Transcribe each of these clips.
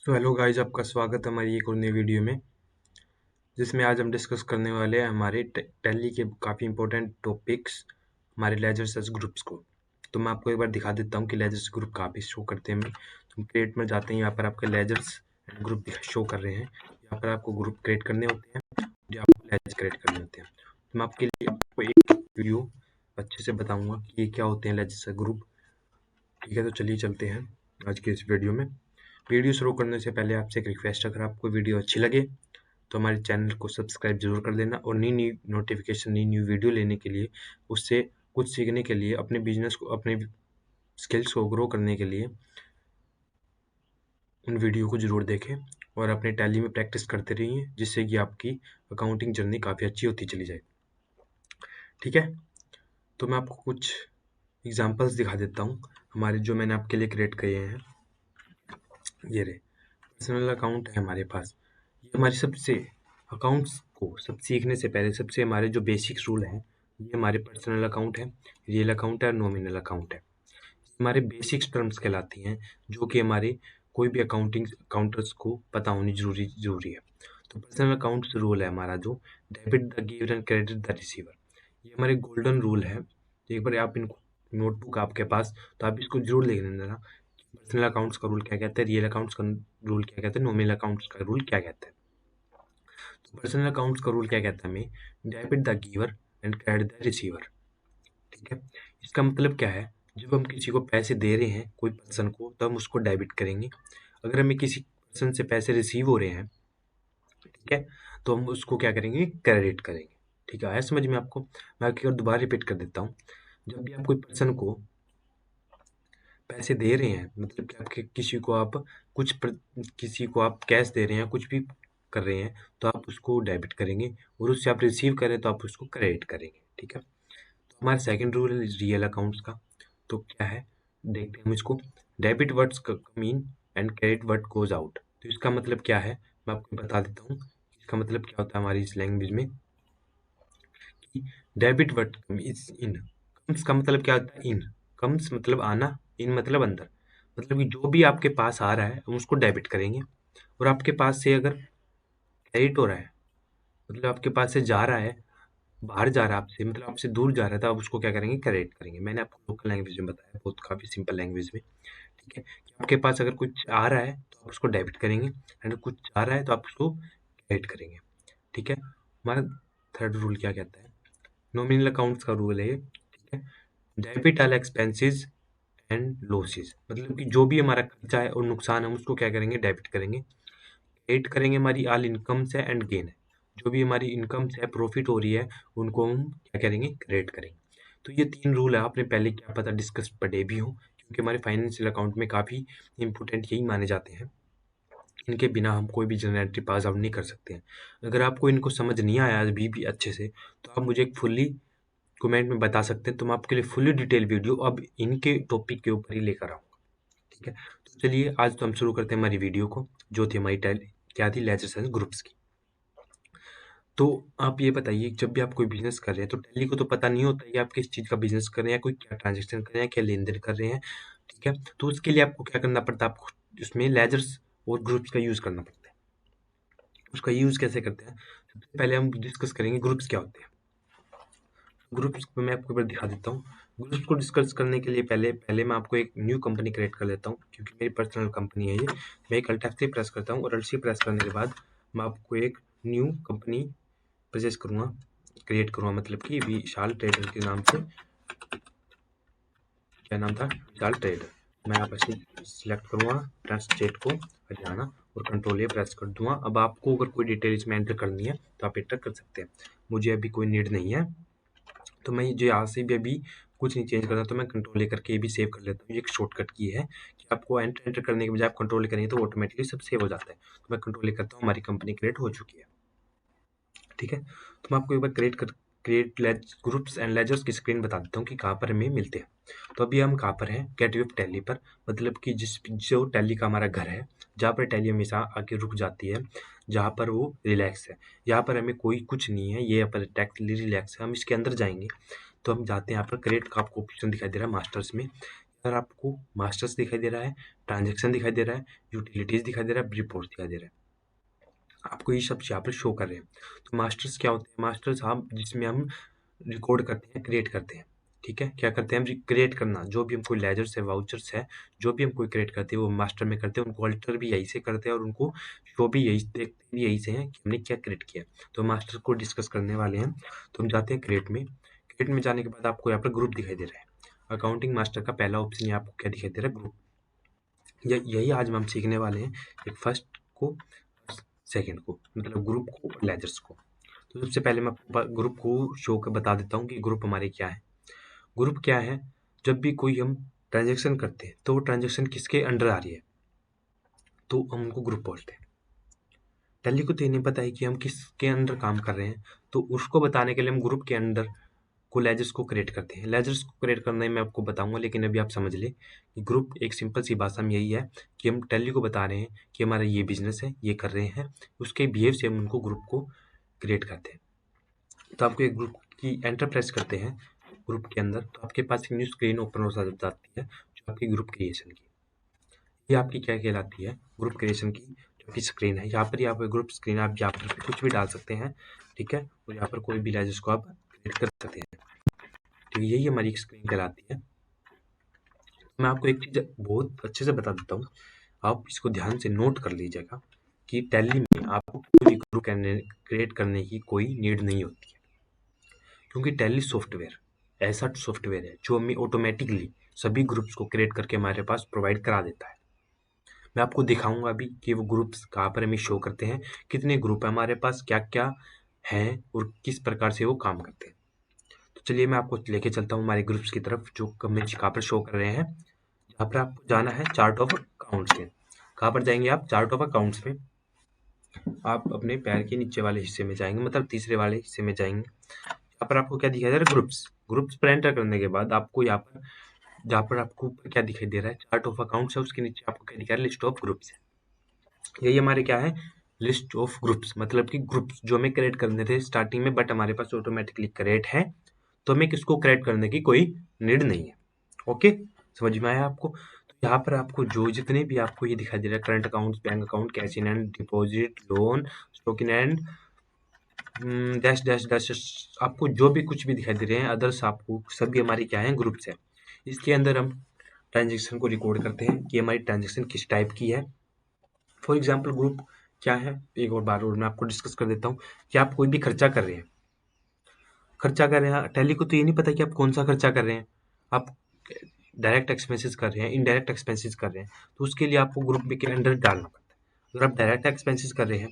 तो hello guys, आपका स्वागत है हमारी एक और नई वीडियो में, जिसमें आज हम डिस्कस करने वाले हैं हमारे टैली के काफ़ी इंपॉर्टेंट टॉपिक्स, हमारे लेजर्स एज ग्रुप्स को। तो मैं आपको एक बार दिखा देता हूँ कि लेजर्स ग्रुप कहाँ पे शो करते हैं। हमें तो हम क्रिएट में जाते हैं, यहाँ पर आपके लेजर्स एंड ग्रुप शो कर रहे हैं। यहाँ पर आपको ग्रुप क्रिएट करने होते हैं, जो आपको लेजर क्रिएट करने होते हैं। तो मैं आपके लिए आपको एक वीडियो अच्छे से बताऊँगा कि ये क्या होते हैं लेजर्स ग्रुप। ठीक है, तो चलिए चलते हैं आज के इस वीडियो में। वीडियो शुरू करने से पहले आपसे एक रिक्वेस्ट, अगर आपको वीडियो अच्छी लगे तो हमारे चैनल को सब्सक्राइब जरूर कर देना, और नई नई नोटिफिकेशन, नई न्यू वीडियो लेने के लिए, उससे कुछ सीखने के लिए, अपने बिजनेस को, अपने स्किल्स को ग्रो करने के लिए उन वीडियो को जरूर देखें और अपने टैली में प्रैक्टिस करते रहिए, जिससे कि आपकी अकाउंटिंग जर्नी काफ़ी अच्छी होती चली जाए। ठीक है, तो मैं आपको कुछ एग्जांपल्स दिखा देता हूँ हमारे, जो मैंने आपके लिए क्रिएट किए हैं। ये रहे पर्सनल अकाउंट है हमारे पास। ये हमारी सबसे अकाउंट्स को सब सीखने से पहले सबसे हमारे जो बेसिक्स रूल हैं, ये हमारे पर्सनल अकाउंट है, रियल अकाउंट है और नॉमिनल अकाउंट है। हमारे बेसिक्स टर्म्स कहलाती हैं, जो कि हमारे कोई भी अकाउंटिंग अकाउंटर्स को पता होनी जरूरी है। तो पर्सनल अकाउंट्स रूल है हमारा जो debit the giver and credit the receiver. ये हमारे गोल्डन रूल है। एक बार आप इनको, नोटबुक आपके पास, तो आप इसको जरूर लिख लेना। पर्सनल अकाउंट्स का रूल क्या कहता है, रियल अकाउंट्स का रूल क्या कहता है, नॉमिनल अकाउंट्स का रूल क्या कहता है। तो पर्सनल अकाउंट्स का रूल क्या कहता है हमें, debit the giver and credit the receiver. ठीक है, इसका मतलब क्या है, जब हम किसी को पैसे दे रहे हैं कोई पर्सन को, तो हम उसको डेबिट करेंगे। अगर हमें किसी पर्सन से पैसे रिसीव हो रहे हैं, ठीक है, तो हम उसको क्या करेंगे, क्रेडिट करेंगे। ठीक है, आया समझ में आपको। मैं एक बार दोबारा रिपीट कर देता हूँ। जब भी आप कोई पर्सन को पैसे दे रहे हैं, मतलब कि आपके किसी को आप किसी को आप कैश दे रहे हैं, कुछ भी कर रहे हैं, तो आप उसको डेबिट करेंगे, और उससे आप रिसीव करें तो आप उसको क्रेडिट करेंगे। ठीक है, तो हमारा सेकंड रूल है रियल अकाउंट्स का। तो क्या है, देखते हैं हम इसको। Debit words come in and credit word goes out. तो इसका मतलब क्या है, मैं आपको बता देता हूँ। इसका मतलब क्या होता है हमारी इस लैंग्वेज में, कि debit word come is in. Comes का मतलब क्या होता है, इन। कम्स मतलब आना, इन मतलब अंदर। मतलब कि जो भी आपके पास आ रहा है हम उसको डेबिट करेंगे, और आपके पास से अगर क्रेडिट हो रहा है, मतलब आपके पास से जा रहा है, बाहर जा रहा है आपसे, मतलब आपसे दूर जा रहा है, तो आप उसको क्या करेंगे, क्रेडिट करेंगे। मैंने आपको लोकल लैंग्वेज में बताया, बहुत काफ़ी सिंपल लैंग्वेज में। ठीक है, कि आपके पास अगर कुछ आ रहा है तो आप उसको डेबिट करेंगे, एंड कुछ जा रहा है तो आप उसको क्रेडिट करेंगे। ठीक है, हमारा थर्ड रूल क्या कहता है, नॉमिनल अकाउंट्स का रूल है ये। ठीक है, debit all expenses and losses. मतलब कि जो भी हमारा खर्चा है और नुकसान, हम उसको क्या करेंगे, डेबिट करेंगे। क्रेडिट करेंगे हमारी ऑल इनकम्स है एंड गेन है। जो भी हमारी इनकम्स है, प्रॉफिट हो रही है, उनको हम क्या करेंगे, क्रेडिट करेंगे। तो ये तीन रूल है, आपने पहले क्या पता डिस्कस पढ़े भी हो, क्योंकि हमारे फाइनेंशियल अकाउंट में काफ़ी इंपॉर्टेंट यही माने जाते हैं। इनके बिना हम कोई भी जर्नल एंट्री पास आउट नहीं कर सकते हैं। अगर आपको इनको समझ नहीं आया अभी भी अच्छे से, तो आप मुझे एक फुल्ली कमेंट में बता सकते हैं, तो मैं आपके लिए फुल्ली डिटेल वीडियो अब इनके टॉपिक के ऊपर ही लेकर आऊँगा। ठीक है, तो चलिए आज तो हम शुरू करते हैं हमारी वीडियो को, जो थी हमारी क्या थी, लेजर्स एंड ग्रुप्स की। तो आप ये बताइए, जब भी आप कोई बिजनेस कर रहे हैं, तो टैली को तो पता नहीं होता है आप किस चीज़ का बिजनेस कर रहे हैं, कोई क्या ट्रांजेक्शन कर रहे हैं, क्या लेन देन कर रहे हैं। ठीक है, तो उसके लिए आपको क्या करना पड़ता है, आपको उसमें लेजर्स और ग्रुप्स का यूज़ करना पड़ता है। उसका यूज़ कैसे करते हैं, सबसे पहले हम डिस्कस करेंगे ग्रुप्स क्या होते हैं। ग्रुप्स को मैं आपको एक बार दिखा देता हूँ। ग्रुप्स को डिस्कस करने के लिए पहले पहले मैं आपको एक न्यू कंपनी क्रिएट कर लेता हूँ, क्योंकि मेरी पर्सनल कंपनी है ये। मैं एक अल्ट F3 प्रेस करता हूँ, और अल्ट C प्रेस करने के बाद मैं आपको एक न्यू कंपनी परचेज करूँगा, क्रिएट करूँगा, मतलब कि विशाल ट्रेडर के नाम से। क्या नाम था, विशाल ट्रेडर। मैं यहाँ पर सिलेक्ट करूँगा ट्रांस स्टेट को, हरियाणा, और कंट्रोल ए प्रेस कर दूंगा। अब आपको अगर कोई डिटेल इसमें एंटर करनी है तो आप एंटर कर सकते हैं, मुझे अभी कोई नीड नहीं है। तो मैं जो यहाँ से भी अभी कुछ नहीं चेंज करता, तो मैं कंट्रोल ए करके भी सेव कर लेता हूँ। ये एक शॉर्टकट की है कि आपको एंटर करने के बजाय आप कंट्रोल ए करेंगे तो ऑटोमेटिकली सब सेव हो जाता है। तो मैं कंट्रोल ए करता हूँ, हमारी कंपनी क्रिएट हो चुकी है। ठीक है, तो मैं आपको एक बार क्रिएट ग्रुप्स एंड लेजर्स की स्क्रीन बता देता हूँ कि कहाँ पर हमें मिलते हैं। तो अभी हम कहाँ पर हैं, गेट विद टैली पर, मतलब कि जो टैली का हमारा घर है, जहाँ पर टैली हमेशा आके रुक जाती है, जहाँ पर वो रिलैक्स है। यहाँ पर हमें कोई कुछ नहीं है, ये पर टैक्टली रिलैक्स है। हम इसके अंदर जाएंगे, तो हम जाते हैं यहाँ पर क्रिएट का, आपको ऑप्शन दिखाई दे रहा है मास्टर्स में। अंदर आपको मास्टर्स दिखाई दे रहा है, ट्रांजैक्शन दिखाई दे रहा है, यूटिलिटीज दिखाई दे रहा है, रिपोर्ट दिखाई दे रहा है। आपको ये सब यहाँ पर शो कर रहे हैं। तो मास्टर्स क्या होते हैं? मास्टर्स हम जिसमें हम रिकॉर्ड करते हैं, क्रिएट करते हैं। ठीक है, क्या करते हैं हम? क्रिएट करना, जो भी हम कोई लेजर्स है, वाउचर्स है, जो भी हम कोई क्रिएट करते हैं वो मास्टर में करते हैं। उनको अल्टर भी यही से करते हैं और उनको शो भी यही देखते भी यही से है कि हमने क्या क्रिएट किया। तो मास्टर को डिस्कस करने वाले हैं। तो हम जाते हैं क्रिएट में। क्रिएट में जाने के बाद आपको यहाँ पर ग्रुप दिखाई दे रहा है। अकाउंटिंग मास्टर का पहला ऑप्शन ये आपको क्या दिखाई दे रहा है? ग्रुप। यही आज हम सीखने वाले हैं, एक फर्स्ट को, सेकंड को, मतलब ग्रुप को और लेजर्स को। तो सबसे पहले मैं ग्रुप को शो कर बता देता हूँ कि ग्रुप हमारे क्या है। ग्रुप क्या है? जब भी कोई हम ट्रांजैक्शन करते हैं तो वो ट्रांजैक्शन किसके अंडर आ रही है, तो हम उनको ग्रुप बोलते हैं। टैली को तो ये नहीं पता है कि हम किसके अंडर काम कर रहे हैं, तो उसको बताने के लिए हम ग्रुप के अंडर को लेजर्स को क्रिएट करते हैं। लेजर्स को क्रिएट करना ही मैं आपको बताऊंगा, लेकिन अभी आप समझ ले कि ग्रुप एक सिंपल सी भाषा में यही है कि हम टैली को बता रहे हैं कि हमारा ये बिजनेस है, ये कर रहे हैं, उसके बिहेव से हम उनको ग्रुप को क्रिएट करते हैं। तो आपको एक ग्रुप की एंटर प्रेस करते हैं ग्रुप के अंदर, तो आपके पास एक न्यू स्क्रीन ओपन हो जाती है जो आपकी ग्रुप क्रिएशन की। ये आपकी क्या कहलाती है? ग्रुप क्रिएशन की जो आपकी स्क्रीन है। यहाँ पर ग्रुप स्क्रीन आप यहाँ पर कुछ भी डाल सकते हैं, ठीक है, और यहाँ पर कोई भी है जिसको आप क्रिएट कर सकते हैं। ठीक है, यही हमारी स्क्रीन कहलाती है। मैं आपको एक चीज़ बहुत अच्छे से बता देता हूँ, आप इसको ध्यान से नोट कर लीजिएगा कि टैली में आपको कोई भी ग्रुप क्रिएट करने की कोई नीड नहीं होती है, क्योंकि टैली सॉफ्टवेयर ऐसा सॉफ्टवेयर है जो हमें ऑटोमेटिकली सभी ग्रुप्स को क्रिएट करके हमारे पास प्रोवाइड करा देता है। मैं आपको दिखाऊंगा अभी कि वो ग्रुप्स कहाँ पर हमें शो करते हैं, कितने ग्रुप है हमारे पास, क्या क्या हैं और किस प्रकार से वो काम करते हैं। तो चलिए मैं आपको लेके चलता हूँ हमारे ग्रुप्स की तरफ जो हमें कहाँ पर शो कर रहे हैं। यहाँ पर आपको जाना है चार्ट ऑफ अकाउंट्स में। कहाँ पर जाएंगे आप? चार्ट ऑफ अकाउंट्स में। आप अपने पैर के नीचे वाले हिस्से में जाएंगे, मतलब तीसरे वाले हिस्से में जाएंगे। यहाँ पर आपको क्या दिखाई दे रहा है? ग्रुप्स। ग्रुप्स पर एंटर करने के बाद आपको यहाँ पर, जहाँ पर आपको ऊपर क्या दिखाई दे रहा है? चार्ट ऑफ अकाउंट्स है, उसके नीचे आपको क्या दिखा रहा है? लिस्ट ऑफ ग्रुप्स है। यही हमारे क्या है? लिस्ट ऑफ ग्रुप्स, मतलब कि ग्रुप्स जो हमें क्रिएट करने थे स्टार्टिंग में, बट हमारे पास ऑटोमेटिकली क्रिएट है, तो हमें किसको क्रिएट करने की कोई नीड नहीं है। ओके, समझ में आया आपको? तो यहाँ पर आपको जो जितने भी आपको ये दिखाई दे रहा है, current account, bank account, cash in and, deposit, loan, stock in and, dash dash dash, आपको जो भी कुछ भी दिखाई दे रहे हैं अदर्स, आपको सभी हमारी क्या है? ग्रुप्स है। इसके अंदर हम ट्रांजेक्शन को रिकॉर्ड करते हैं कि हमारी ट्रांजेक्शन किस टाइप की है। फॉर एग्जाम्पल ग्रुप क्या है, एक और बार और मैं आपको डिस्कस कर देता हूँ कि आप कोई भी खर्चा कर रहे हैं, टैली को तो ये नहीं पता कि आप कौन सा खर्चा कर रहे हैं। आप डायरेक्ट एक्सपेंसेस कर रहे हैं, इनडायरेक्ट एक्सपेंसेस कर रहे हैं, तो उसके लिए आपको ग्रुप के अंडर डालना पड़ता है। अगर आप डायरेक्ट एक्सपेंसेस कर रहे हैं,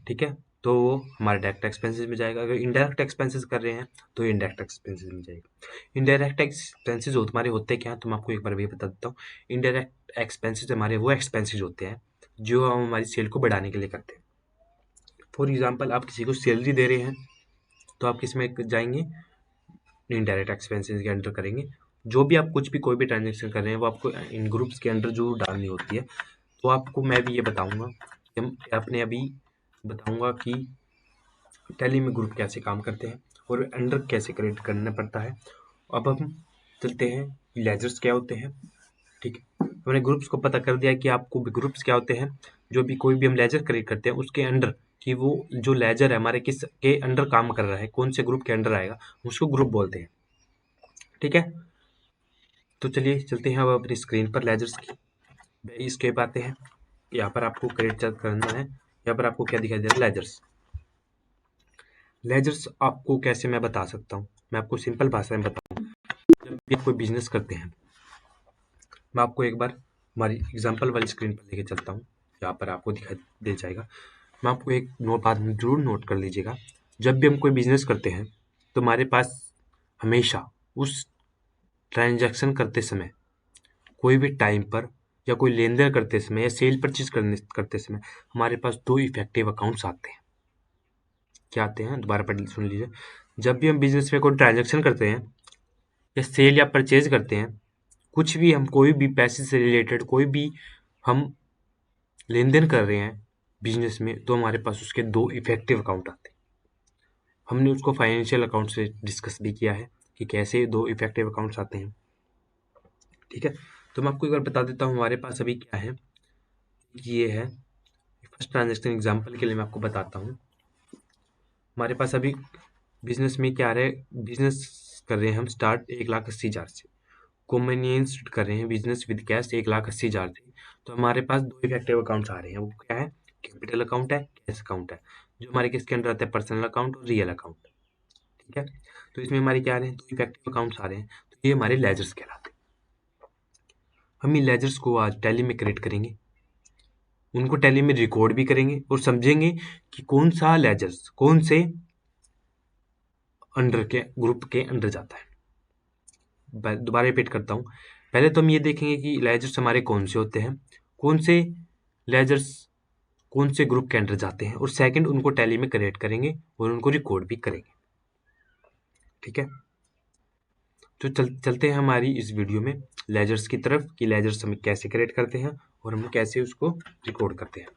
ठीक है, तो वो हमारे डायरेक्ट एक्सपेंसेस में जाएगा। अगर इनडायरेक्ट एक्सपेंसेस कर रहे हैं तो इनडायरेक्ट एक्सपेंसेस में जाएगा। इनडायरेक्ट एक्सपेंसेस हमारे होते क्या हैं, तो मैं आपको एक बार भी बता देता हूँ। इनडायरेक्ट एक्सपेंसेस हमारे वो एक्सपेंसेस होते हैं जो हम हमारी सेल को बढ़ाने के लिए करते हैं। फॉर एग्जाम्पल आप किसी को सैलरी दे रहे हैं, तो आप किस में जाएंगे? इनडायरेक्ट एक्सपेंसेस के अंडर करेंगे। जो भी आप कुछ भी कोई भी ट्रांजेक्शन कर रहे हैं वो आपको इन ग्रुप्स के अंडर जो डालनी होती है। तो आपको मैं भी ये बताऊंगा, हम आपने अभी बताऊंगा कि टैली में ग्रुप कैसे काम करते हैं और अंडर कैसे क्रिएट करना पड़ता है। अब हम चलते हैं लेजर्स क्या होते हैं। ठीक है, हमने ग्रुप्स को पता कर दिया कि आपको भी ग्रुप्स क्या होते हैं। जो भी कोई भी हम लेजर क्रिएट करते हैं उसके अंडर, कि वो जो लेजर है हमारे किस के अंडर काम कर रहा है, कौन से ग्रुप के अंडर आएगा, उसको ग्रुप बोलते हैं। ठीक है, तो चलिए चलते हैं अब अपनी स्क्रीन पर लेजर्स की इसके आते हैं। यहाँ पर आपको क्रिएट करना है। यहाँ पर आपको क्या दिखाई दे रहा है? लेजर्स। लेजर्स आपको कैसे मैं बता सकता हूँ, मैं आपको सिंपल भाषा में बताऊँ। जब भी आप कोई बिजनेस करते हैं, मैं आपको एक बार हमारी एग्जांपल वाली स्क्रीन पर लेके चलता हूँ, यहाँ पर आपको दिखाई दे जाएगा। मैं आपको एक बात जरूर नोट कर लीजिएगा, जब भी हम कोई बिजनेस करते हैं तो हमारे पास हमेशा उस ट्रांजैक्शन करते समय, कोई भी टाइम पर, या कोई लेन देन करते समय, या सेल परचेज करते समय हमारे पास दो इफेक्टिव अकाउंट्स आते हैं। क्या आते हैं? दोबारा पढ़ सुन लीजिए। जब भी हम बिजनेस में कोई ट्रांजैक्शन करते हैं या सेल या परचेज करते हैं, कुछ भी हम कोई भी पैसे से रिलेटेड कोई भी हम लेन देन कर रहे हैं बिजनेस में, तो हमारे पास उसके दो इफेक्टिव अकाउंट आते हैं। हमने उसको फाइनेंशियल अकाउंट से डिस्कस भी किया है कि कैसे दो इफेक्टिव अकाउंट्स आते हैं। ठीक है, तो मैं आपको एक बार बता देता हूँ हमारे पास अभी क्या है। ये है फर्स्ट ट्रांजेक्शन, एग्जाम्पल के लिए मैं आपको बताता हूँ। हमारे पास अभी बिजनेस में क्या आ रहा है, बिजनेस कर रहे हैं हम स्टार्ट 1,80,000 से, कन्वीनियंस कर रहे हैं बिजनेस विद कैश 1,80,000 से। तो हमारे पास दो इफेक्टिव अकाउंट्स आ रहे हैं, वो क्या है, कैपिटल अकाउंट है, कैश अकाउंट है, जो हमारे किसके अंडर आता है, पर्सनल अकाउंट और रियल अकाउंट। ठीक है, तो इसमें हमारे क्या आ रहे हैं, दो इफेक्टिव अकाउंट्स आ रहे हैं, तो ये हमारे लेजर्स कहलाते हैं। हम इन लेजर्स को आज टैली में क्रिएट करेंगे, उनको टैली में रिकॉर्ड भी करेंगे और समझेंगे कि कौन सा लेजर्स कौन से अंडर के ग्रुप के अंडर जाता है। दोबारा रिपीट करता हूँ, पहले तो हम ये देखेंगे कि लेजर्स हमारे कौन से होते हैं, कौन से लेजर्स कौन से ग्रुप के अंडर जाते हैं, और सेकंड उनको टैली में क्रिएट करेंगे और उनको रिकॉर्ड भी करेंगे। ठीक है, तो चलते हैं हमारी इस वीडियो में लेजर्स की तरफ कि लेजर्स हम कैसे क्रिएट करते हैं और हम कैसे उसको रिकॉर्ड करते हैं।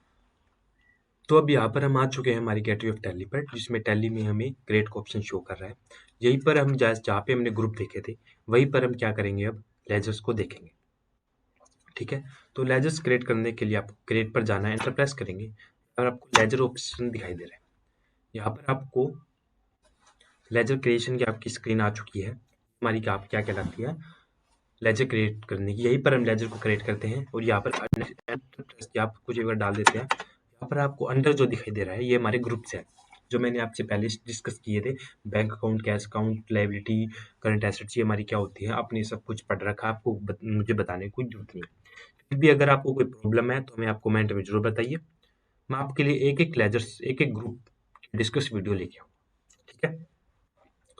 तो अब यहाँ पर हम आ चुके हैं हमारी गेटवे ऑफ टैली पर, जिसमें टैली में हमें क्रिएट का ऑप्शन शो कर रहा है। यहीं पर हम जहाँ पे हमने ग्रुप देखे थे वहीं पर हम क्या करेंगे, अब लेजर्स को देखेंगे। ठीक है, तो लेजर्स क्रिएट करने के लिए आपको क्रिएट पर जाना है, एंटर प्रेस करेंगे और आपको लेजर ऑप्शन दिखाई दे रहा है। यहाँ पर आपको लेजर क्रिएशन की आपकी स्क्रीन आ चुकी है, हमारी क्या कहलाती है, लेजर क्रिएट करने की। यहीं पर हम लेजर को क्रिएट करते हैं और यहाँ पर आप कुछ एक बार डाल देते हैं। यहाँ पर आपको अंडर जो दिखाई दे रहा है ये हमारे ग्रुप से है, जो मैंने आपसे पहले डिस्कस किए थे। Bank account, cash account, liability, current assets, ये हमारी क्या होती है, आपने सब कुछ पढ़ रखा, आपको मुझे बताने की कोई जरूरत नहीं है। फिर भी अगर आपको कोई प्रॉब्लम है तो हमें आप कमेंट में जरूर बताइए, मैं आपके लिए एक एक लेजर, एक एक ग्रुप डिस्कस वीडियो लेके आऊँ। ठीक है,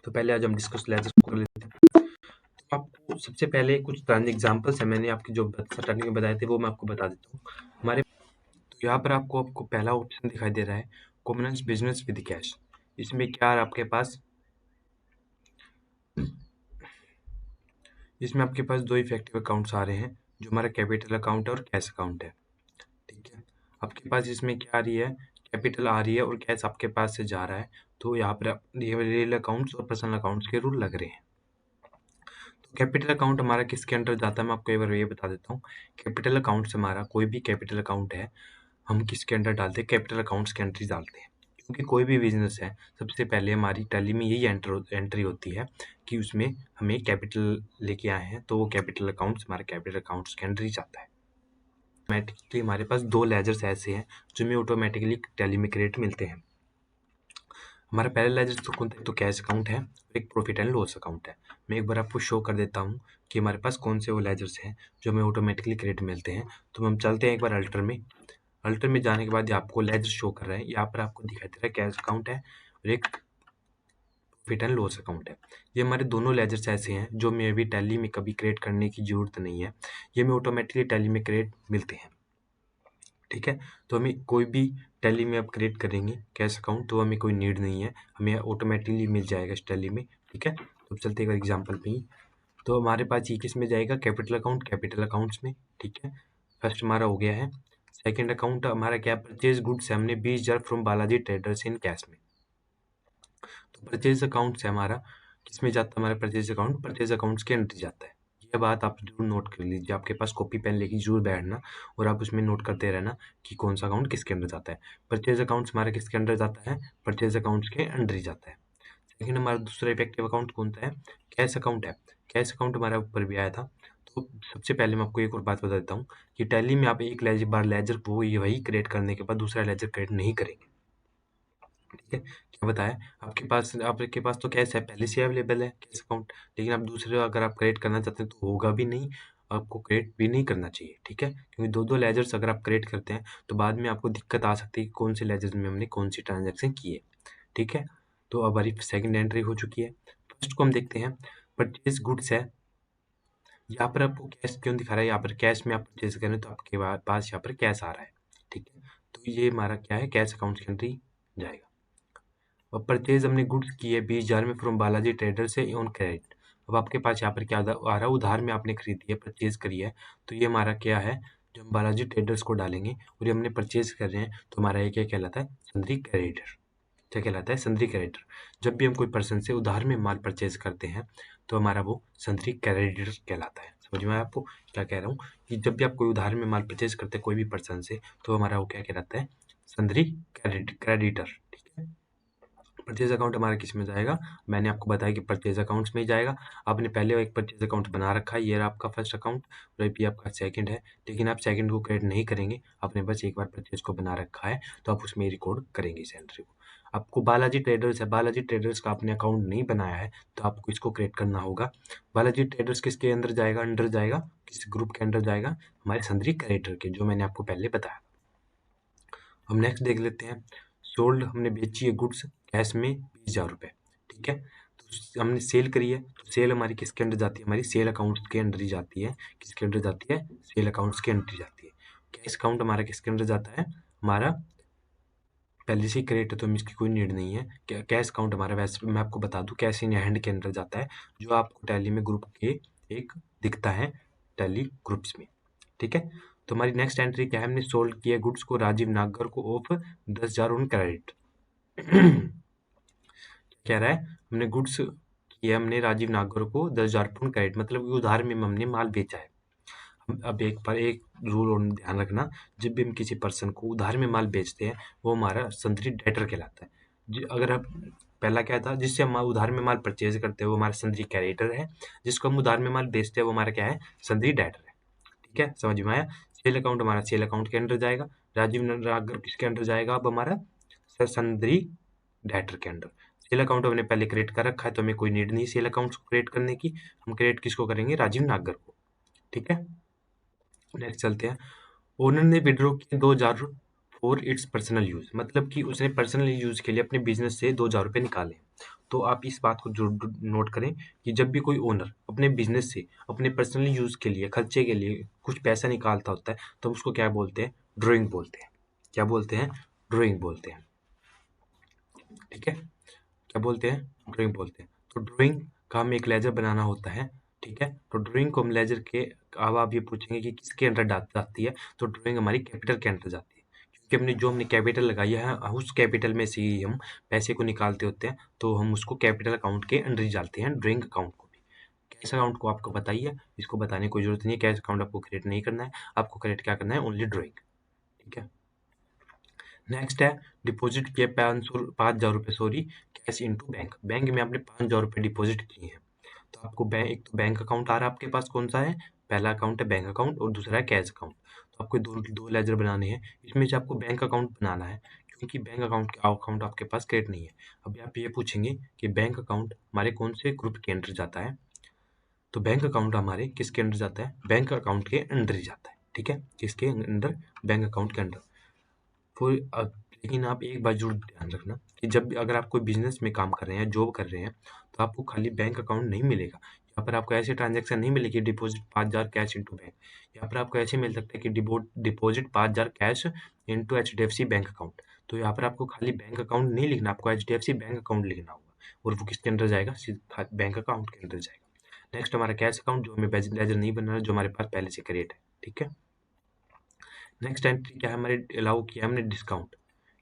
तो पहले आज हम डिस्कस लेजर कर लेते हैं। तो आपको सबसे पहले कुछ एग्जाम्पल्स है, मैंने आपके जो स्टार्टिंग में बताए थे वो मैं आपको बता देता हूँ। हमारे तो यहाँ पर आपको पहला ऑप्शन दिखाई दे रहा है, कॉमन बिजनेस विद कैश। इसमें क्या है आपके पास, इसमें आपके पास दो इफेक्टिव अकाउंट्स आ रहे हैं, जो हमारा कैपिटल अकाउंट है और कैश अकाउंट है। ठीक है, आपके पास इसमें क्या आ रही है, कैपिटल आ रही है और कैश आपके पास से जा रहा है, तो यहाँ पर रियल अकाउंट्स और पर्सनल अकाउंट्स के रूल लग रहे हैं। तो कैपिटल अकाउंट हमारा किसके अंडर जाता है, मैं आपको एक बार ये बता देता हूँ। कैपिटल अकाउंट से हमारा कोई भी कैपिटल अकाउंट है, हम किसके अंडर डालते हैं, कैपिटल अकाउंट्स के अंडर डालते हैं। क्योंकि कोई भी बिजनेस है, सबसे पहले हमारी टैली में यही एंट्री होती है कि उसमें हमें कैपिटल लेके आए हैं, तो वो कैपिटल अकाउंट्स हमारे कैपिटल अकाउंट्स के अंडर ही जाता है। ऑटोमेटिकली हमारे पास दो लेजर्स ऐसे हैं जो हमें ऑटोमेटिकली टैली में क्रिएट मिलते हैं। हमारा पहला लेजर तो कौन है, तो कैश अकाउंट है, एक प्रॉफिट एंड लॉस अकाउंट है। मैं एक बार आपको शो कर देता हूँ कि हमारे पास कौन से वो लेजर्स हैं जो हमें ऑटोमेटिकली क्रिएट मिलते हैं। तो हम चलते हैं एक बार अल्टर में। अल्टर में जाने के बाद आपको लेजर शो कर रहा है, यहाँ पर आपको दिखाई दे रहा है कैश अकाउंट है और एक प्रॉफिट एंड लॉस अकाउंट है। ये हमारे दोनों लेजर्स ऐसे हैं जो हमें अभी टैली में कभी क्रिएट करने की जरूरत नहीं है, ये हमें ऑटोमेटिकली टैली में क्रिएट मिलते हैं। ठीक है, तो हमें कोई भी टैली में आप क्रिएट करेंगे कैश अकाउंट तो हमें कोई नीड नहीं है, हमें ऑटोमेटिकली मिल जाएगा इस टैली में। ठीक है, तो चलते हैं एग्जांपल पे ही। तो हमारे पास ये किस में जाएगा, कैपिटल अकाउंट, कैपिटल अकाउंट्स में। ठीक है, फर्स्ट हमारा हो गया है। सेकंड अकाउंट हमारा क्या, परचेज गुड्स है, हमने 20,000 from Balaji traders in cash में। तो परचेज अकाउंट से हमारा किस में जाता है, हमारा परचेज अकाउंट परचेज अकाउंट्स के अंदर जाता है। ये बात आप जरूर नोट कर लीजिए, आपके पास कॉपी पेन लेके जरूर बैठना और आप उसमें नोट करते रहना कि कौन सा अकाउंट किसके अंदर जाता है। परचेज अकाउंट्स हमारा किसके अंदर जाता है, परचेज अकाउंट्स के अंदर ही जाता है। सेकंड हमारा दूसरा इफेक्टिव अकाउंट कौन सा है, कैश अकाउंट है। कैश अकाउंट हमारा ऊपर भी आया था। तो सबसे पहले मैं आपको एक और बात बता देता हूँ कि टैली में आप एक बार लेजर वो वही क्रिएट करने के बाद दूसरा लेजर क्रिएट नहीं करेंगे। ठीक है, क्या बताया, आपके पास तो कैश है, पहले से अवेलेबल है कैश अकाउंट, लेकिन आप दूसरे अगर आप क्रिएट करना चाहते हैं तो होगा भी नहीं, आपको क्रिएट भी नहीं करना चाहिए। ठीक है, क्योंकि दो दो लेजर्स अगर आप क्रिएट करते हैं तो बाद में आपको दिक्कत आ सकती है कि कौन से लेजर्स में हमने कौन सी ट्रांजेक्शन की है। ठीक है, तो अब हमारी सेकंड एंट्री हो चुकी है। फर्स्ट को हम देखते हैं, परचेज गुड्स है। यहाँ पर आपको कैश क्यों दिखा रहा है, यहाँ पर कैश में आप परचेज करें तो आपके पास यहाँ पर कैश आ रहा है। ठीक है, तो ये हमारा क्या है, कैश अकाउंट के अंदर ही जाएगा। और परचेज हमने गुड्स की है 20,000 में फ्रॉम बालाजी ट्रेडर से ऑन क्रेडिट। अब आपके पास यहाँ पर क्या आ रहा है, उधार में आपने खरीदी है, परचेज करी है, तो ये हमारा क्या है, जो हम बालाजी ट्रेडर्स को डालेंगे और ये हमने परचेज कर रहे हैं, तो हमारा ये क्या कहलाता है, सन्ड्री क्रेडिटर। क्या कहलाता है, सन्ड्री क्रेडिटर। जब भी हम कोई पर्सन से उधार में माल परचेज करते हैं तो हमारा वो सन्ड्री क्रेडिटर कहलाता है। समझ में आया आपको क्या कह रहा हूँ? कि जब भी आप कोई उधार में माल परचेज करते हैं कोई भी पर्सन से, तो हमारा वो क्या कहलाता है? Sundry creditor. ठीक है, परचेज अकाउंट हमारा किस में जाएगा? मैंने आपको बताया कि परचेज अकाउंट्स में ही जाएगा। आपने पहले एक परचेज अकाउंट बना रखा है, ये रहा आपका फर्स्ट अकाउंट, और ये आपका सेकंड है, लेकिन आप सेकंड को क्रेडिट नहीं करेंगे, आपने बस एक बार परचेज को बना रखा है, तो आप उसमें रिकॉर्ड करेंगे इस एंट्री को। आपको बालाजी ट्रेडर्स है, बालाजी ट्रेडर्स का आपने अकाउंट नहीं बनाया है, तो आपको इसको क्रिएट करना होगा। बालाजी ट्रेडर्स किसके अंदर जाएगा? अंडर जाएगा, किस ग्रुप के अंडर जाएगा? हमारे सन्ड्री क्रेडिटर के, जो मैंने आपको पहले बताया। हम नेक्स्ट देख लेते हैं। सोल्ड, हमने बेची है गुड्स कैश में 20,000 रुपये। ठीक है, तो हमने सेल करी है, तो सेल हमारी किसके अंडर जाती है? हमारी सेल अकाउंट्स के अंडर ही जाती है। किसके अंडर जाती है? सेल अकाउंट्स के अंडर जाती है। कैश अकाउंट हमारा किसके अंडर जाता है? हमारा पहले से ही क्रेडिट है, तो हम इसकी कोई नीड नहीं है। कैश अकाउंट हमारा, वैसे मैं आपको बता दूं, कैश इन हैंड के अंदर जाता है, जो आपको टैली में ग्रुप के एक दिखता है टैली ग्रुप्स में। ठीक है, तो हमारी नेक्स्ट एंट्री क्या है? हमने सोल्ड किया गुड्स को राजीव नागर को ऑफ 10,000 ऑन क्रेडिट। कह रहा है हमने गुड्स किया, हमने राजीव नागर को 10,000 ऑन क्रेडिट, मतलब कि उधार में हमने माल बेचा है। अब एक रूल और ध्यान रखना, जब भी हम किसी पर्सन को उधार में माल बेचते हैं, वो हमारा सन्ड्री डेटर कहलाता है। अगर आप पहला क्या था, जिससे हम उधार में माल परचेज करते हैं, वो हमारा सन्ड्री क्रेडिटर है। जिसको हम उधार में माल बेचते हैं, वो हमारा क्या है? सन्ड्री डेटर है। ठीक है, समझ में आया? सेल अकाउंट हमारा सेल अकाउंट के अंदर जाएगा। राजीव नागर किसके अंदर जाएगा? अब हमारा सन्ड्री डेटर के अंदर। सेल अकाउंट हमने पहले क्रिएट कर रखा है, तो हमें कोई नीड नहीं सेल अकाउंट को क्रिएट करने की। हम क्रिएट किसको करेंगे? राजीव नागर को। ठीक है, नेक्स्ट चलते हैं। ओनर ने विड्रॉ किए 2,000 फॉर इट्स पर्सनल यूज, मतलब कि उसने पर्सनल यूज के लिए अपने बिजनेस से 2,000 रुपये निकाले। तो आप इस बात को जरूर नोट करें कि जब भी कोई ओनर अपने बिजनेस से अपने पर्सनल यूज के लिए, खर्चे के लिए कुछ पैसा निकालता होता है, तो उसको क्या बोलते हैं? ड्राइंग बोलते हैं। क्या बोलते हैं? ड्राइंग बोलते हैं। ठीक है, क्या बोलते हैं? ड्राइंग बोलते हैं। तो ड्राइंग का हमें एक लेजर बनाना होता है। ठीक है, तो ड्राइंग को हम लेजर के, अब आप ये पूछेंगे कि किसके अंडर जाती है? तो ड्राइंग हमारी कैपिटल के अंडर जाती है, क्योंकि हमने कैपिटल लगाई है, उस कैपिटल में से ही हम पैसे को निकालते होते हैं, तो हम उसको कैपिटल अकाउंट के अंडर ही डालते हैं, ड्राइंग अकाउंट को भी। कैश अकाउंट को आपको बताइए, इसको बताने की कोई जरूरत नहीं है। कैश अकाउंट आपको क्रिएट नहीं करना है, आपको क्रिएट क्या करना है? Only drawing. ठीक है, नेक्स्ट है डिपॉजिट किए 5,000 रुपये, sorry, cash into bank. Bank में आपने 5,000 रुपये डिपॉजिट किए हैं, तो आपको एक तो बैंक अकाउंट आ रहा है आपके पास, कौन सा है? पहला अकाउंट है बैंक अकाउंट, और दूसरा है कैश अकाउंट। तो आपको दो लेजर बनाने हैं, इसमें से आपको बैंक अकाउंट बनाना है, क्योंकि बैंक अकाउंट आपके पास क्रिएट नहीं है। अब आप ये पूछेंगे कि बैंक अकाउंट हमारे कौन से ग्रुप के अंडर जाता है? तो बैंक अकाउंट हमारे किसके अंडर जाता है? बैंक अकाउंट के अंडर ही जाता है। ठीक है, किसके अंडर? बैंक अकाउंट के अंडर। फिर लेकिन आप एक बात जरूर ध्यान रखना कि जब भी अगर आप कोई बिजनेस में काम कर रहे हैं, जॉब कर रहे हैं, तो आपको खाली बैंक अकाउंट नहीं मिलेगा। यहाँ पर आपको ऐसे ट्रांजैक्शन नहीं मिलेगी डिपॉजिट 5,000 कैश इनटू बैंक। यहाँ पर आपको ऐसे मिल सकता है कि deposit 5,000 cash into HDFC bank account. तो यहाँ पर आपको खाली बैंक अकाउंट नहीं लिखना, आपको HDFC बैंक अकाउंट लिखना होगा, और वो किसके अंदर जाएगा? बैंक अकाउंट के अंदर जाएगा। नेक्स्ट हमारा कैश अकाउंट, जो हमें लेजर नहीं बना, जो हमारे पास पहले से क्रिएट है। ठीक है, नेक्स्ट एंट्री क्या है? हमारे अलाउ किया हमने डिस्काउंट।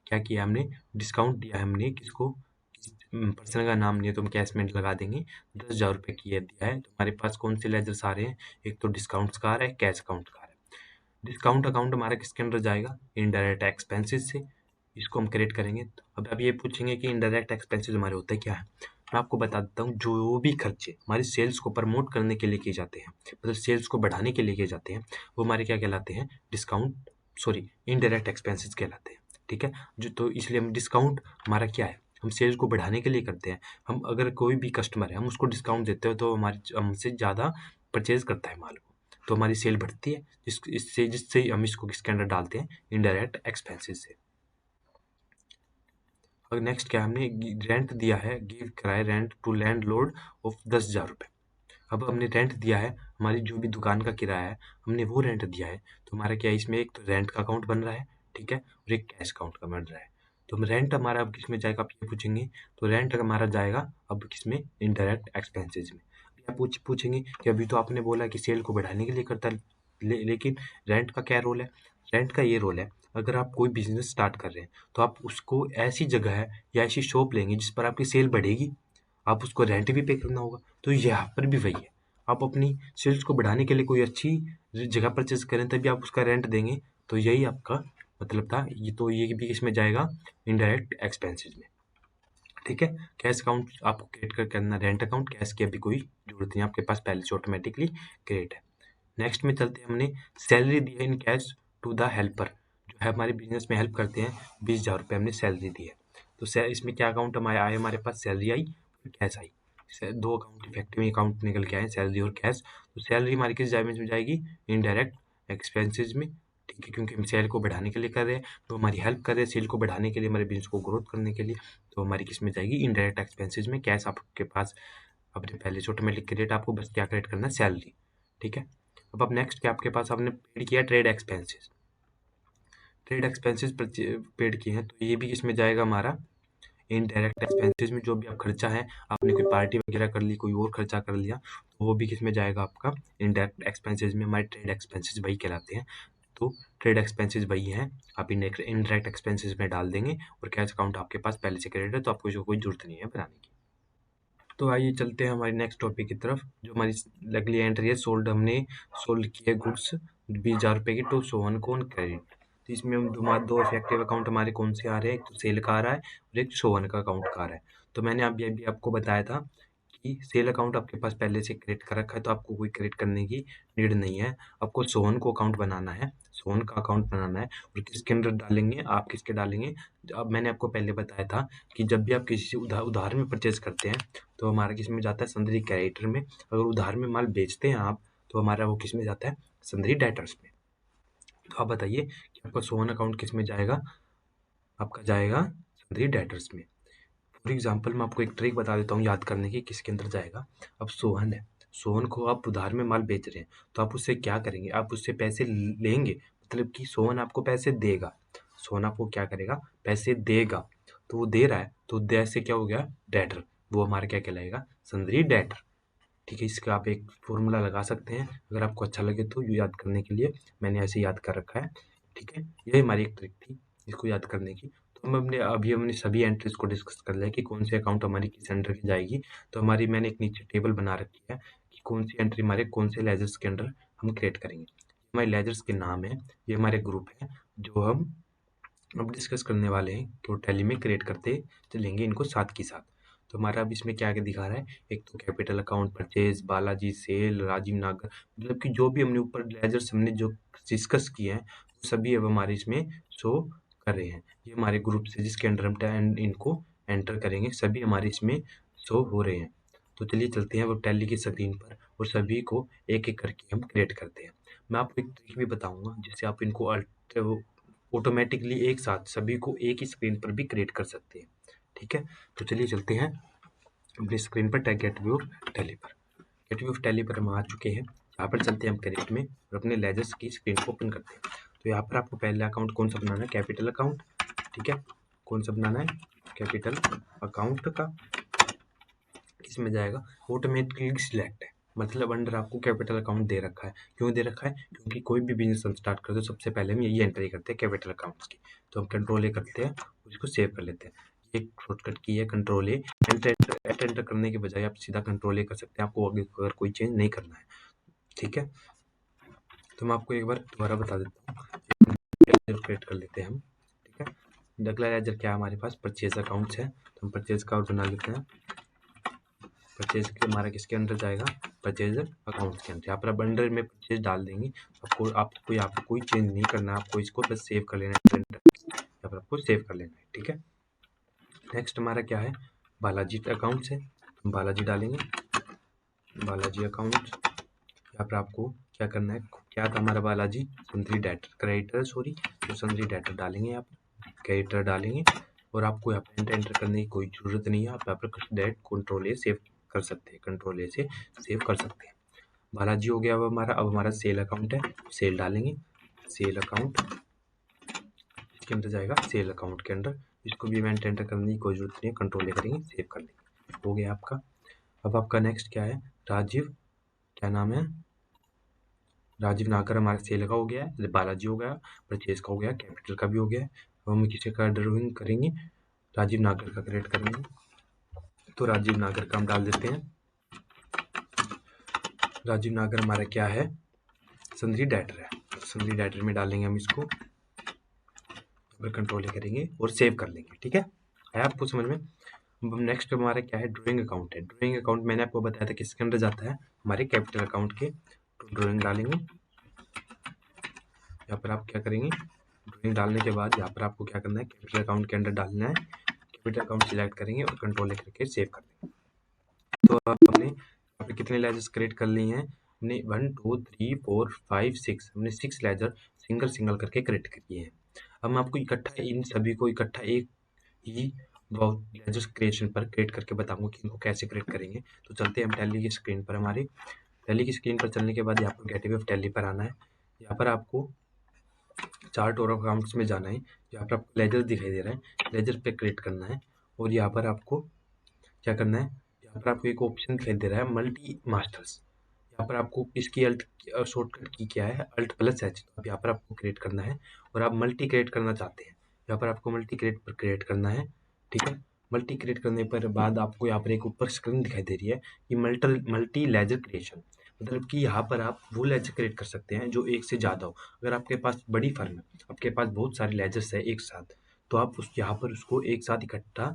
क्या किया हमने? डिस्काउंट दिया है हमने किसको? पर्सन का नाम नहीं है, तो हम कैश में लगा देंगे। 10,000 रुपये किया दिया है, तो हमारे पास कौन से लेजर्स आ रहे हैं? एक तो डिस्काउंट्स का आ रहा है, कैश अकाउंट का आ रहा है। डिस्काउंट अकाउंट हमारा किसके अंदर जाएगा? इनडायरेक्ट एक्सपेंसेस से। इसको हम क्रिएट करेंगे। अब आप ये पूछेंगे कि इनडायरेक्ट एक्सपेंसेस हमारे होते क्या है? मैं आपको बता देता हूँ, जो भी खर्चे हमारी सेल्स को प्रमोट करने के लिए किए जाते हैं, मतलब सेल्स को बढ़ाने के लिए किए जाते हैं, वो हमारे क्या कहलाते हैं? डिस्काउंट, सॉरी, इनडायरेक्ट एक्सपेंसेस कहलाते हैं। ठीक है, जो तो इसलिए हम डिस्काउंट हमारा क्या है? हम सेल्स को बढ़ाने के लिए करते हैं। हम अगर कोई भी कस्टमर है, हम उसको डिस्काउंट देते हो, तो हमारे हमसे ज़्यादा परचेज करता है माल को, तो हमारी सेल बढ़ती है। जिससे हम इसको किसके अंडर डालते हैं? इनडायरेक्ट एक्सपेंसेस से। और नेक्स्ट क्या, हमने रेंट दिया है, गिव कराए rent to landlord of 10,000 रुपये। अब हमने रेंट दिया है, हमारी जो भी दुकान का किराया है, हमने वो रेंट दिया है, तो हमारा क्या है? इसमें एक तो रेंट का अकाउंट बन रहा है, ठीक है, और एक कैश अकाउंट का बन रहा है। तो हम रेंट हमारा अब किस में जाएगा? आप ये पूछेंगे, तो रेंट हमारा जाएगा अब किस में? इनडायरेक्ट एक्सपेंसेस में। आप पूछेंगे कि अभी तो आपने बोला कि सेल को बढ़ाने के लिए करता है, लेकिन रेंट का क्या रोल है? रेंट का ये रोल है, अगर आप कोई बिजनेस स्टार्ट कर रहे हैं, तो आप उसको ऐसी जगह है या ऐसी शॉप लेंगे जिस पर आपकी सेल बढ़ेगी, आप उसको रेंट भी पे करना होगा। तो यहाँ पर भी वही है, आप अपनी सेल्स को बढ़ाने के लिए कोई अच्छी जगह परचेज करें तभी आप उसका रेंट देंगे। तो यही आपका मतलब था। ये भी इसमें जाएगा इनडायरेक्ट एक्सपेंसेस में। ठीक है, कैश अकाउंट आपको क्रिएट कर करना, रेंट अकाउंट कैश की अभी कोई जरूरत नहीं, आपके पास पहले से ऑटोमेटिकली क्रिएट है। नेक्स्ट में चलते हैं, हमने सैलरी दी है in cash to the helper, जो है हमारे बिजनेस में हेल्प करते हैं, 20,000 रुपये हमने सैलरी दी है। तो इसमें क्या अकाउंट हमारे आए, हमारे पास सैलरी आई और कैश आई, दो अकाउंट इफेक्टिव अकाउंट निकल के आए, सैलरी और कैश। तो सैलरी हमारी किस जाए में जाएगी, इनडायरेक्ट एक्सपेंसेस में। ठीक है, क्योंकि हम सेल को बढ़ाने के लिए कर रहे हैं, तो हमारी हेल्प कर रहे हैं सेल को बढ़ाने के लिए, हमारे बिजनेस को ग्रोथ करने के लिए। तो हमारी किस में जाएगी, इनडायरेक्ट एक्सपेंसेस में। कैश आपके पास अपने पहले से ऑटोमेटिक क्रिएट, आपको बस क्या क्रिएट करना है, सैलरी। ठीक है, अब नेक्स्ट क्या आपके पास आपने पेड किया, trade expenses. Trade expenses paid किए हैं, तो ये भी इसमें जाएगा हमारा इनडायरेक्ट एक्सपेंसेस में। जो भी आप खर्चा है, आपने कोई पार्टी वगैरह कर ली, कोई और खर्चा कर लिया, तो वो भी किसमें जाएगा, आपका इनडायरेक्ट एक्सपेंसेस में। हमारे ट्रेड एक्सपेंसेस वही कहलाते हैं। तो ट्रेड एक्सपेंसेस वही हैं, आप इनडायरेक्ट एक्सपेंसेस में डाल देंगे, और कैश अकाउंट आपके पास पहले से क्रेडिट है, तो आपको इसको कोई जरूरत नहीं है बनाने की। तो आइए चलते हैं हमारी नेक्स्ट टॉपिक की तरफ, जो हमारी अगली एंट्री है, सोल्ड। हमने सोल्ड किए गुड्स 20,000 रुपये की टू सोहन को ऑन क्रेडिट। तो इसमें हम दो इफेक्टिव अकाउंट हमारे कौन से आ रहे हैं, एक तो सेल का आ रहा है और एक सोहन का अकाउंट का आ रहा है। तो मैंने अभी आपको बताया था कि सेल अकाउंट आपके पास पहले से क्रिएट कर रखा है, तो आपको कोई क्रिएट करने की नीड नहीं है। आपको सोहन को अकाउंट बनाना है, सोहन का अकाउंट बनाना है, और किसके अंदर डालेंगे, आप किसके डालेंगे। अब मैंने आपको पहले बताया था कि जब भी आप किसी से उधार में परचेज करते हैं, तो हमारा किस में जाता है, सन्ड्री क्रेडिटर में। अगर उधार में माल बेचते हैं आप, तो हमारा वो किस में जाता है, सन्ड्री डेटर्स में। तो आप बताइए कि आपका सोहन अकाउंट किस में जाएगा, आपका जाएगा सन्ड्री डेटर्स में। फॉर एग्जाम्पल मैं आपको एक ट्रिक बता देता हूँ याद करने की, किसके अंदर जाएगा। अब सोहन है, सोहन को आप उधार में माल बेच रहे हैं, तो आप उससे क्या करेंगे, आप उससे पैसे लेंगे, मतलब कि सोहन आपको पैसे देगा। सोहन आपको क्या करेगा, पैसे देगा। तो वो दे रहा है, तो दे से क्या हो गया, डेटर। वो हमारा क्या कहलाएगा, सन्ड्री डेटर। ठीक है, इसका आप एक फॉर्मूला लगा सकते हैं, अगर आपको अच्छा लगे तो याद करने के लिए मैंने ऐसे याद कर रखा है। ठीक है, यही हमारी एक ट्रिक थी इसको याद करने की। तो हमने सभी एंट्रीज को डिस्कस कर लिया कि कौन सी अकाउंट हमारी किस अंडर की जाएगी। तो मैंने एक नीचे टेबल बना रखी है कि कौन सी एंट्री हमारे कौन से लेजर्स के अंडर हम क्रिएट करेंगे। हमारे लेजर्स के नाम है, ये हमारे ग्रुप है जो हम अब डिस्कस करने वाले हैं, तो टैली में क्रिएट करते चलेंगे इनको साथ के साथ। तो हमारा अब इसमें क्या आगे दिखा रहा है, एक तो capital account, purchase, Balaji, sale, Rajiv Nagar, मतलब कि जो भी हमने ऊपर लेजर्स हमने जो डिस्कस किए हैं, वो सभी अब हमारे इसमें शो कर रहे हैं। ये हमारे ग्रुप से जिसके अंडर हम इनको एंटर करेंगे, सभी हमारे इसमें शो हो रहे हैं। तो चलिए चलते हैं अब टैली की स्क्रीन पर, और सभी को एक एक करके हम क्रिएट करते हैं। मैं आपको एक ट्रिक भी बताऊंगा जिससे आप इनको ऑटोमेटिकली एक साथ सभी को एक ही स्क्रीन पर भी क्रिएट कर सकते हैं। ठीक है, तो चलिए चलते हैं अपनी स्क्रीन पर, गेटवे ऑफ टैली पर। गेटवे ऑफ टैली पर हम आ चुके हैं, यहाँ पर चलते हैं हम क्रिएट में और अपने लेजर्स की स्क्रीन को ओपन करते हैं। तो यहाँ पर आपको पहला अकाउंट कौन सा बनाना है, कैपिटल अकाउंट। ठीक है, कौन सा बनाना है, कैपिटल अकाउंट का। इसमें जाएगा ऑटोमेटिकली सिलेक्ट है, मतलब अंडर आपको कैपिटल अकाउंट दे रखा है। क्यों दे रखा है, क्योंकि कोई भी बिजनेस हम स्टार्ट करते हैं सबसे पहले हम यही एंट्री करते हैं कैपिटल अकाउंट्स की। तो हम कंट्रोल ए करते हैं, उसको सेव कर लेते हैं। एक शॉर्टकट की है कंट्रोल ए। एंटर करने के बजाय आप सीधा कंट्रोल ए कर सकते हैं, आपको आगे अगर कोई चेंज नहीं करना है। ठीक है, तो मैं आपको एक बार दोबारा बता देता हूँ, क्रिएट कर लेते हैं हम। ठीक है, अगला लेजर क्या हमारे पास, परचेज अकाउंट्स है, तो हम परचेज का बना लेते हैं। परचेज के हमारा किसके अंदर जाएगा, परचेज अकाउंट के अंदर। यहाँ पर आप अंडर में परचेज डाल देंगे, आपको यहाँ पर कोई चेंज नहीं करना है, आपको इसको बस सेव कर लेना है, यहाँ पर आपको सेव कर लेना है। ठीक है, नेक्स्ट हमारा क्या है, बालाजी अकाउंट है, हम बालाजी डालेंगे, बालाजी अकाउंट। यहाँ पर आपको क्या करना है, क्या था हमारा Balaji, sundry debtor creditor, sorry, तो सन्ड्री डेटर डालेंगे, यहाँ पर क्रेडिटर डालेंगे। और आपको यहाँ पर एंटर करने की कोई जरूरत नहीं है, आप यहाँ पर डायरेक्ट कंट्रोल ए सेव कर सकते हैं, कंट्रोल ए से सेव कर सकते हैं। बालाजी हो गया अब हमारा सेल अकाउंट है, सेल डालेंगे, सेल अकाउंट इसके अंदर जाएगा, सेल अकाउंट के अंदर। इसको भी इवेंट एंटर करने की कोई जरूरत नहीं है, कंट्रोल ए करेंगे, सेव कर लेंगे, हो गया आपका। अब आपका नेक्स्ट क्या है, राजीव, क्या नाम है, राजीव नागर हमारा सेल का हो गया है, बालाजी हो गया, परचेज का हो गया, कैपिटल का भी हो गया है। अब हम किसी का ड्राइंग करेंगे, राजीव नागर का क्रिएट करेंगे, तो राजीव नागर का हम डाल देते हैं। राजीव नागर हमारा क्या है, सन्धि डेटर है। सन्धि डेटर में डालेंगे हम इसको, कंट्रोल करेंगे और सेव कर लेंगे। ठीक है आपको समझ में। अब हम नेक्स्ट हमारा क्या है, ड्राइंग अकाउंट है। ड्राइंग अकाउंट मैंने आपको बताया था किसके अंदर जाता है, हमारे कैपिटल अकाउंट के। तो ड्राइंग डालेंगे, यहाँ पर आप क्या करेंगे, ड्राइंग डालने के बाद यहाँ पर आपको क्या करना है, कैपिटल अकाउंट के अंदर डालना है। कैपिटल अकाउंट सिलेक्ट करेंगे और कंट्रोल करके सेव कर देंगे। तो हमने यहाँ पे कितने लेजर्स क्रिएट कर लिए हैं, हमने 1 2 3 4 5 6 हमने 6 लेजर सिंगल सिंगल करके क्रिएट किए हैं। अब मैं आपको इकट्ठा इन सभी को इकट्ठा एक ही लेजर्स क्रिएशन पर क्रिएट करके बताऊंगा कि इनको कैसे क्रिएट करेंगे। तो चलते हैं हम टैली की स्क्रीन पर। हमारी टैली की स्क्रीन पर चलने के बाद यहाँ पर गेटवे ऑफ टैली पर आना है। यहाँ पर आपको चार्ट और अकाउंट्स में जाना है। यहाँ पर आपको लेजर दिखाई दे रहा है, लेजर पे क्रिएट करना है। और यहाँ पर आपको क्या करना है, यहाँ पर आपको एक ऑप्शन दिखाई दे रहा है मल्टी मास्टर्स। यहाँ पर आपको इसकी अल्ट शॉर्टकट की क्या है, अल्ट प्लस एच। अब यहाँ पर आपको क्रिएट करना है और आप मल्टी क्रिएट करना चाहते हैं, यहाँ पर आपको मल्टी क्रिएट पर क्रिएट करना है। ठीक है मल्टी क्रिएट करने पर बाद आपको यहाँ पर एक ऊपर स्क्रीन दिखाई दे रही है कि मल्टी लेजर क्रिएशन, मतलब कि यहाँ पर आप वो लेजर क्रिएट कर सकते हैं जो एक से ज़्यादा हो। अगर आपके पास बड़ी फर्म है, आपके पास बहुत सारे लेजर्स है एक साथ, तो आप उस यहाँ पर उसको एक साथ इकट्ठा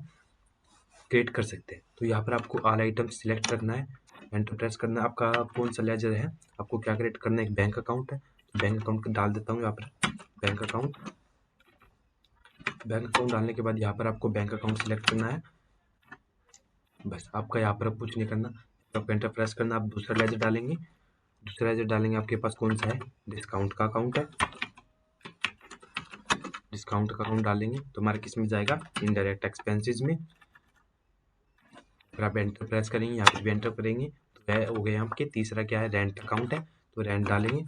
क्रिएट कर सकते हैं। तो यहाँ पर आपको ऑल आइटम सिलेक्ट करना है, एंटर प्रेस करना है। आपका कौन सा लेजर है, आपको क्या क्रिएट करना है, एक बैंक अकाउंट है। तो बैंक अकाउंट डाल देता हूँ यहाँ पर, बैंक अकाउंट। बैंक अकाउंट डालने के बाद यहाँ पर आपको बैंक अकाउंट सिलेक्ट करना है। बस आपका यहाँ पर कुछ नहीं करना, आपको एंटर प्रेस करना। आप दूसरा लेजर डालेंगे, दूसरा लेजर डालेंगे आपके पास कौन सा है, डिस्काउंट का अकाउंट है। डिस्काउंट का अकाउंट डालेंगे तो हमारा किस में जाएगा, इनडायरेक्ट एक्सपेंसेस में। फिर आप एंटर प्रेस करेंगे, यहाँ पर भी एंटर करेंगे तो हो गया आपके। तीसरा क्या है, रेंट अकाउंट है, तो रेंट डालेंगे।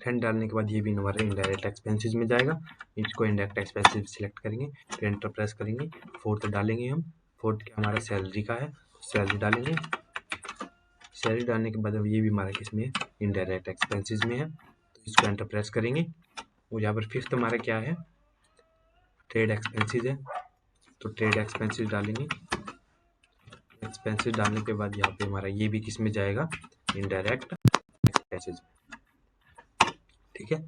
रेंट डालने के बाद ये भी हमारे इनडायरेक्ट एक्सपेंसेस में जाएगा, इसको इनडायरेक्ट एक्सपेंसेस सिलेक्ट करेंगे, फिर एंटर प्रेस करेंगे। फोर्थ डालेंगे हम, फोर्थ क्या हमारा सैलरी का है, सैलरी डालेंगे। सैलरी डालने के बाद अब ये भी हमारा किस में है, इनडायरेक्ट एक्सपेंसेस में है, तो इसको एंटर प्रेस करेंगे। और यहाँ पर फिफ्थ हमारा क्या है, ट्रेड एक्सपेंसेस है, तो ट्रेड एक्सपेंसेस डालेंगे। एक्सपेंसेस डालने के बाद यहाँ पे हमारा ये भी किस में जाएगा, इनडायरेक्ट एक्सपेंसेस। ठीक है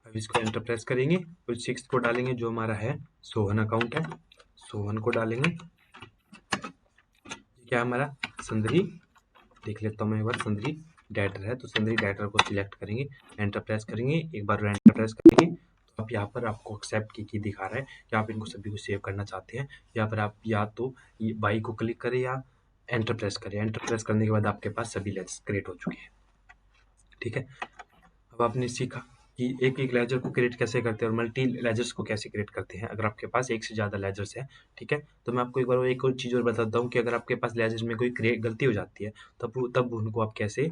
अब इसको एंटर प्रेस करेंगे। फिर सिक्स को डालेंगे जो हमारा है सोहन अकाउंट है, सोहन को डालेंगे। क्या हमारा संदरी, देख लेता हूँ मैं एक बार, संदरी डेटर है, तो संदरी डेटर को सिलेक्ट करेंगे, एंटर प्रेस करेंगे। एक बार एंटर प्रेस करेंगे तो आप यहाँ पर आपको एक्सेप्ट की दिखा रहा है कि आप इनको सभी को सेव करना चाहते हैं। यहाँ पर आप या तो बाई को क्लिक करें या एंटर प्रेस करें। एंटर प्रेस करने के बाद आपके पास सभी लेजर्स क्रिएट हो चुके हैं। ठीक है अब आपने सीखा कि एक एक लेजर को क्रिएट कैसे करते हैं और मल्टी लेजर्स को कैसे क्रिएट करते हैं अगर आपके पास एक से ज़्यादा लेजर्स है। ठीक है तो मैं आपको एक बार एक और चीज़ और बताता हूँ कि अगर आपके पास लेजर्स में कोई गलती हो जाती है तब उनको आप कैसे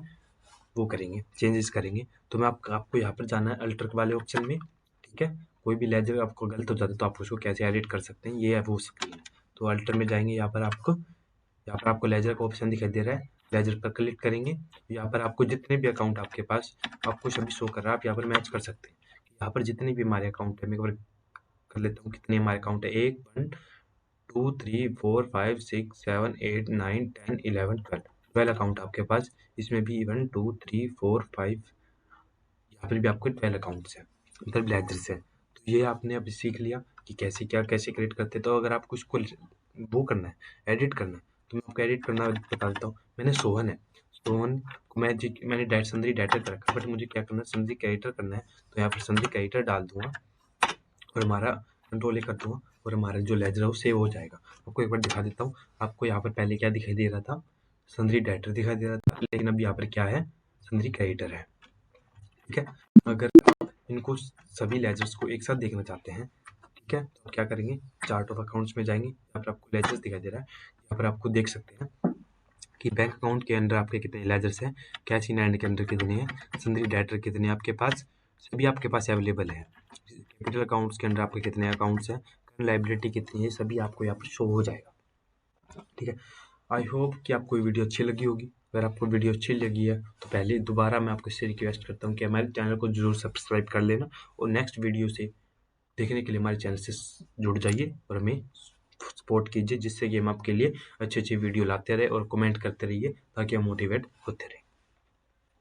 वो करेंगे, चेंजेस करेंगे। तो मैं आपको यहाँ पर जाना है अल्टर वाले ऑप्शन में। ठीक है कोई भी लेजर आपको गलत हो जाता है तो आप उसको कैसे एडिट कर सकते हैं, ये है वो स्क्रीन है। तो अल्टर में जाएंगे, यहाँ पर आपको लेजर का ऑप्शन दिखाई दे रहा है, लेजर पर क्लिक करेंगे। यहाँ पर आपको जितने भी अकाउंट आपके पास आपको सभी शो कर रहा है, आप यहाँ पर मैच कर सकते हैं। यहाँ पर जितने भी हमारे अकाउंट है, मैं एक बार कर लेता हूँ कितने हमारे अकाउंट है, 1 1 2 3 4 5 6 7 8 9 10 11 12 अकाउंट आपके पास। इसमें भी 1 2 3 4 5 यहाँ पर भी आपको 12 अकाउंट्स है, मतलब लेजर्स है। तो ये आपने अभी सीख लिया कि कैसे क्रिएट करते हैं। तो अगर आपको इसको वो करना है, एडिट करना है, तो मैं आपको एडिट करना बता देता हूँ। मैंने सोहन है, सोहन को मैंने संधि डेटर कर रखा है, बट मुझे क्या करना है, संधि कैरेक्टर करना है। तो यहाँ पर संधि कैरेक्टर डाल दूंगा और हमारा कंट्रोल कर दूंगा और हमारा जो लेजर है वो सेव हो जाएगा। आपको एक बार दिखा देता हूँ। आपको यहाँ पर पहले क्या दिखाई दे रहा था, संधि डेटर दिखाई दे रहा था, लेकिन अब यहाँ पर क्या है, संधि कैरेक्टर है। ठीक है अगर इनको सभी लेजर्स को एक साथ देखना चाहते हैं, ठीक है तो क्या करेंगे, चार्ट ऑफ अकाउंट्स में जाएंगे। यहाँ पर आपको लेजर्स दिखाई दे रहा है, यहाँ पर आपको देख सकते हैं कि बैंक अकाउंट के अंदर आपके कितने लेजर्स हैं, कैश इन हैंड के अंदर कितने हैं, संधि डेटर कितने आपके पास, सभी आपके पास अवेलेबल है। कैपिटल अकाउंट्स के अंदर आपके कितने अकाउंट्स हैं, लाइबिलिटी कितनी है, सभी आपको यहाँ पर शो हो जाएगा। ठीक है आई होप कि आपको ये वीडियो अच्छी लगी होगी। अगर आपको वीडियो अच्छी लगी है तो पहले दोबारा मैं आपको इससे रिक्वेस्ट करता हूँ कि हमारे चैनल को जरूर सब्सक्राइब कर लेना और नेक्स्ट वीडियो से देखने के लिए हमारे चैनल से जुड़ जाइए और हमें सपोर्ट कीजिए, जिससे कि हम आपके लिए अच्छी अच्छी वीडियो लाते रहे और कमेंट करते रहिए ताकि हम मोटिवेट होते रहें।